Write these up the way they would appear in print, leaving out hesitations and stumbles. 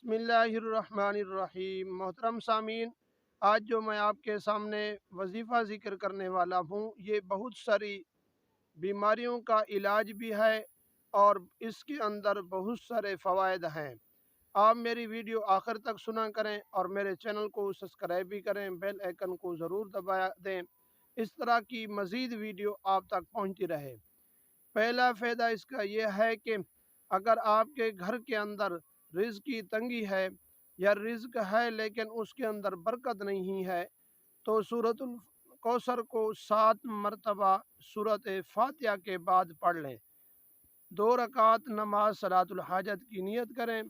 بسم اللہ الرحمن الرحیم۔ محترم سامعین، آج جو میں آپ کے سامنے وظیفہ ذکر کرنے والا ہوں، یہ بہت ساری بیماریوں کا علاج بھی ہے اور اس کے اندر بہت سارے فوائد ہیں۔ آپ میری ویڈیو آخر تک سنا کریں اور میرے چینل کو سبسکرائب بھی کریں، بیل آئیکن کو ضرور دبا دیں، اس طرح کی مزید ویڈیو آپ تک پہنچتی رہے۔ پہلا فائدہ اس کا یہ ہے کہ اگر آپ کے گھر کے اندر رزق کی تنگی ہے یا رزق ہے لیکن اس کے اندر برکت نہیں ہے، تو سورۃ الکوثر کو 7 مرتبہ سورۃ فاتحہ کے بعد پڑھ لیں۔ 2 رکعت نماز صلاۃ الحاجت کی نیت کریں،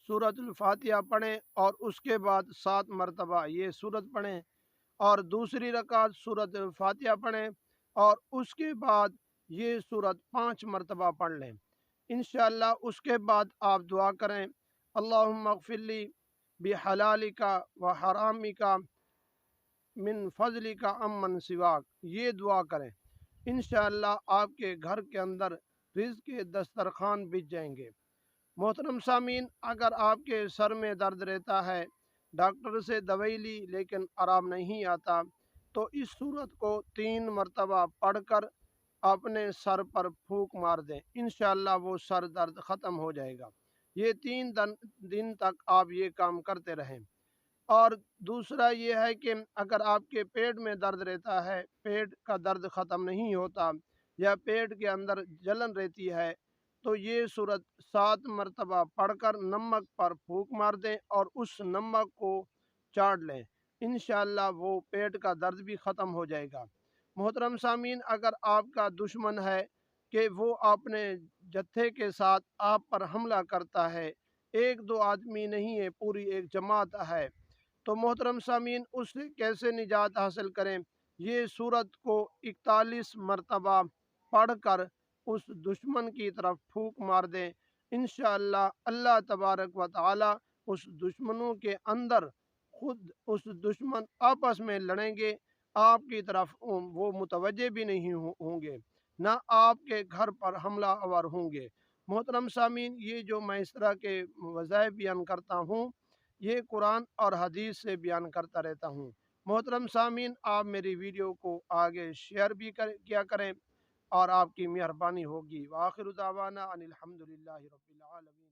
سورۃ الفاتحہ پڑھیں اور اس کے بعد 7 مرتبہ یہ سورت پڑھیں، اور دوسری رکعت سورۃ فاتحہ پڑھیں اور اس کے بعد یہ سورت 5 مرتبہ پڑھ لیں۔ انشاءاللہ اس کے بعد آپ دعا کریں، اللہم اغفر لی بحلالک و حرامک من فضلک امن سواک، یہ دعا کریں۔ انشاءاللہ آپ کے گھر کے اندر رزق کے دسترخوان بچھ جائیں گے۔ محترم سامعین، اگر آپ کے سر میں درد رہتا ہے، ڈاکٹر سے دوائی لی لیکن آرام نہیں آتا، تو اس صورت کو 3 مرتبہ پڑھ کر اپنے سر پر پھونک مار دیں، انشاءاللہ وہ سر درد ختم ہو جائے گا۔ یہ 3 دن تک آپ یہ کام کرتے رہیں۔ اور دوسرا یہ ہے کہ اگر آپ کے پیٹ میں درد رہتا ہے، پیٹ کا درد ختم نہیں ہوتا یا پیٹ کے اندر جلن رہتی ہے، تو یہ صورت 7 مرتبہ پڑھ کر نمک پر پھونک مار دیں اور اس نمک کو چاٹ لیں، انشاءاللہ وہ پیٹ کا درد بھی ختم ہو جائے گا۔ محترم سامعین، اگر آپ کا دشمن ہے کہ وہ اپنے جتھے کے ساتھ آپ پر حملہ کرتا ہے، 1-2 آدمی نہیں ہے، پوری ایک جماعت ہے، تو محترم سامعین اس سے کیسے نجات حاصل کریں؟ یہ سورت کو 41 مرتبہ پڑھ کر اس دشمن کی طرف پھونک مار دیں، انشاءاللہ اللہ تبارک و تعالی اس دشمنوں کے اندر خود اس دشمن آپس میں لڑیں گے، آپ کی طرف وہ متوجہ بھی نہیں ہوں گے، نہ آپ کے گھر پر حملہ آور ہوں گے۔ محترم سامعین، یہ جو میں اس طرح کے وظائف بیان کرتا ہوں، یہ قرآن اور حدیث سے بیان کرتا رہتا ہوں۔ محترم سامعین، آپ میری ویڈیو کو آگے شیئر بھی کیا کریں اور آپ کی مہربانی ہوگی۔ وآخر دعوانا ان الحمدللہ رب العالمین۔